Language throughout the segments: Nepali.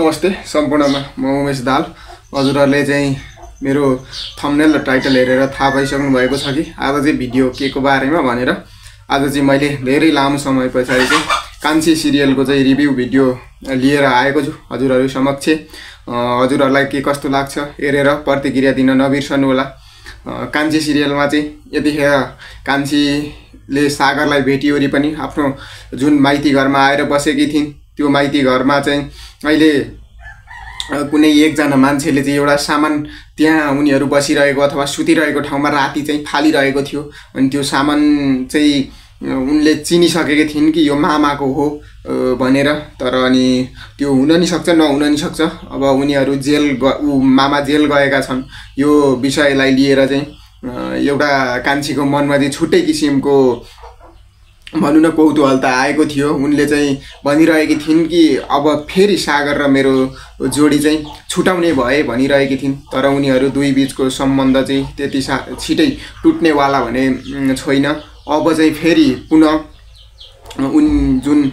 नमस्ते सम्पूर्णमा म उमेश दाल। हजुरहरुले चाहिँ मेरो थम्बनेल र टाइटल हेरेर थाहा पाइसक्नु भएको छ कि आज चाहिँ भिडियो के को बारेमा भनेर। आज चाहिँ मैले धेरै लामो समय पछाडि चाहिँ कान्छी सिरियलको चाहिँ रिभ्यू भिडियो लिएर आएको छु हजुरहरु समक्ष। हजुरहरुलाई के कस्तो लाग्छ हेरेर प्रतिक्रिया दिन नबिर्सनु होला। कान्छी सिरियलमा चाहिँ यतिखेर कान्छीले सागरलाई भेटियोरी पनि आफ्नो जुन माइती घरमा आएर बसेकी थिइन् त्यो माइती घरमा चाहिँ अहिले कुनै एकजना मान्छेले चाहिँ एउटा सामान त्यहाँ उनीहरु बसिरहेको अथवा सुतिरहेको ठाउँमा राति चाहिँ फालिरहेको थियो। अनि त्यो सामान चाहिँ उनले चिनिसकेकी थिइन् कि यो मामाको हो भनेर। तर अनि त्यो हुन नि सक्छ नहुन नि सक्छ। अब उनीहरु मामा जेल गएका छन्। यो विषयलाई लिएर चाहिँ एउटा कान्छीको मनमा चाहिँ छुट्टै किसिमको भनौं न कौतूहलता आएको थियो। उनले चाहिँ भनिरहेकी थिइन् कि अब फेरि सागर र मेरो जोडी चाहिँ छुटाउने भए भनिरहेकी थिइन्। तर उनीहरु दुई बीचको सम्बन्ध चाहिँ त्यति छिटै टुट्ने वाला भने छैन। अब चाहिँ फेरि पुनः उन जुन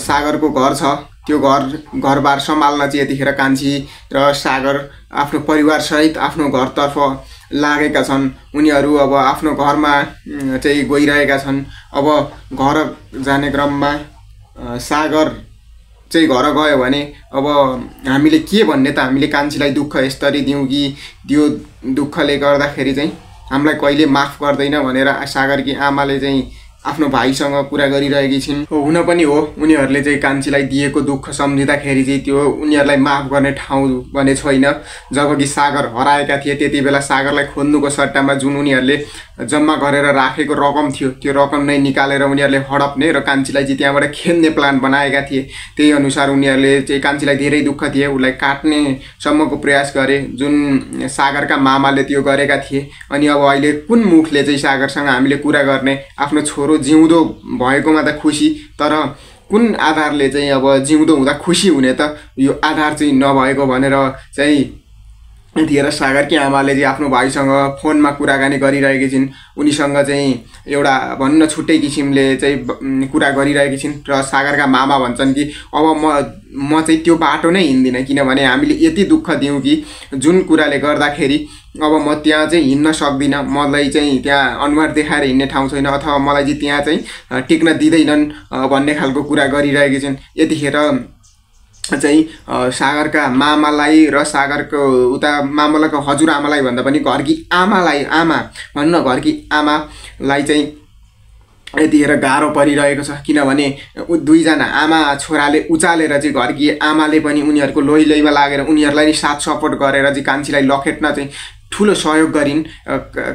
सागरको घर छ त्यो घरबार सम्हाल्न चाहिँ यतिखेर कान्छी र सागर आफ्नो परिवार सहित आफ्नो घरतर्फ लागेका छन्। उनीहरु अब आफ्नो घरमा चाहिँ गइरहेका छन्। अब घर जाने क्रममा सागर चाहिँ घर गयो भने अब हामीले के भन्ने त हामीले कान्छीलाई दुःख यसरी दिउँ कि त्यो दुःखले गर्दाखेरि चाहिँ हामीलाई कहिले माफ गर्दैन भनेर सागरकी आमाले चाहिँ आफ्नो भाइसँग कुरा गरिरहेकी छिन्। हुन पनि हो उनीहरुले चाहिँ कान्छीलाई दिएको दुःख सम्झिँदाखेरि चाहिँ त्यो उनीहरुलाई माफ गर्ने ठाउँ भने छैन। जबकि सागर हराएका थिए त्यतिबेला सागरलाई खोज्नुको सट्टामा जुन उनीहरुले जम्मा गरेर राखेको रकम थियो त्यो रकम नै निकालेर उनीहरुले हडप्ने र कान्छीलाई चाहिँ त्यहाँबाट खेद्ने प्लान बनाएका थिए। त्यही अनुसार उनीहरुले चाहिँ कान्छीलाई धेरै दुःख दिए, उलाई काट्ने सम्मको प्रयास गरे जुन सागरका मामाले त्यो गरेका थिए। अनि अब अहिले कुन मुखले चाहिँ सागरसँग हामीले कुरा गर्ने, आफ्नो छोरो जिउँदो भएकोमा त खुसी, तर कुन आधारले चाहिँ अब जिउँदो हुँदा खुसी हुने त यो आधार चाहिँ नभएको भनेर चाहिँ यतिखेर सागरकी आमाले चाहिँ आफ्नो भाइसँग फोनमा कुराकानी गरिरहेकी छिन्। उनीसँग चाहिँ एउटा भन्न छुट्टै किसिमले चाहिँ कुरा गरिरहेकी छिन् र सागरका मामा भन्छन् कि अब म चाहिँ त्यो बाटो नै हिँड्दिन, किनभने हामीले यति दुःख दियौं कि जुन कुराले गर्दाखेरि अब म त्यहाँ चाहिँ हिँड्न सक्दिन, मलाई चाहिँ त्यहाँ अनुहार देखाएर हिँड्ने ठाउँ छैन अथवा मलाई चाहिँ त्यहाँ चाहिँ टिक्न दिँदैनन् भन्ने खालको कुरा गरिरहेकी छिन्। यतिखेर चाहिँ सागरका मामालाई र सागरको उता मामलाको हजुरआमालाई भन्दा पनि घरकी आमा भन्न घरकी आमालाई चाहिँ यतिखेर गाह्रो परिरहेको छ। किनभने दुईजना आमा छोराले उचालेर चाहिँ घरकी आमाले पनि उनीहरुको लोहीलैमा लागेर उनीहरुलाई साथ सपोर्ट गरेर चाहिँ कान्छीलाई लखेट्न चाहिँ ठूलो सहयोग गरिन्,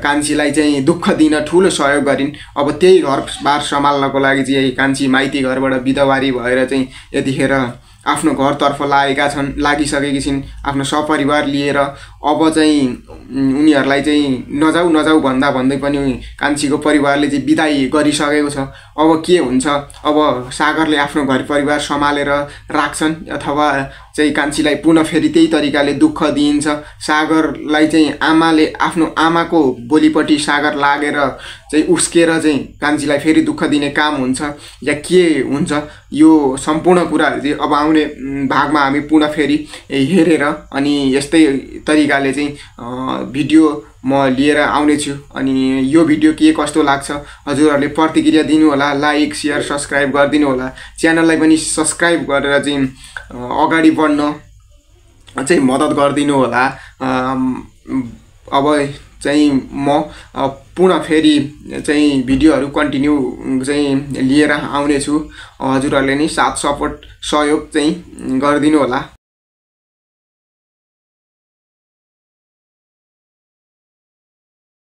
कान्छीलाई चाहिँ दुःख दिन ठूलो सहयोग गरिन्। अब त्यही घरबार सम्हाल्नको लागि चाहिँ कान्छी माइती घरबाट विधवारी भएर चाहिँ यतिखेर आफ्नो घरतर्फ लागिसकेकी छिन् आफ्नो सपरिवार लिएर। अब चाहिँ उनीहरुलाई चाहिँ नजाऊ भन्दै पनि कान्छीको परिवारले चाहिँ बिदाई गरिसकेको छ। अब के हुन्छ, अब सागरले आफ्नो घर परिवार सम्हालेर राख्छन् अथवा चाहिँ कान्छीलाई पुनः फेरि त्यही तरिकाले दुःख दिइन्छ। सागरलाई चाहिँ आमाले आफ्नो आमाको बोलीपट्टि सागर लागेर चाहिँ उस्केर चाहिँ कान्छीलाई फेरि दुःख दिने काम हुन्छ या के हुन्छ, यो सम्पूर्ण कुराहरु चाहिँ अब आउने भागमा हामी पुनः फेरि हेरेर अनि यस्तै तरिकाले चाहिँ भिडियो म लिएर आउने छु। अनि यो भिडियो के कस्तो लाग्छ हजुरहरुले प्रतिक्रिया दिनु होला, लाइक शेयर सब्स्क्राइब गरिदिनु होला। च्यानललाई पनि सब्स्क्राइब गरेर चाहिँ अगाडि बढ्न चाहिँ मद्दत गरिदिनु होला। अब चाहिँ म पुनः फेरि चाहिँ भिडियोहरु कन्टिन्यू चाहिँ लिएर आउने छु। हजुरहरुले नि साथ सपोर्ट सहयोग चाहिँ गरिदिनु होला।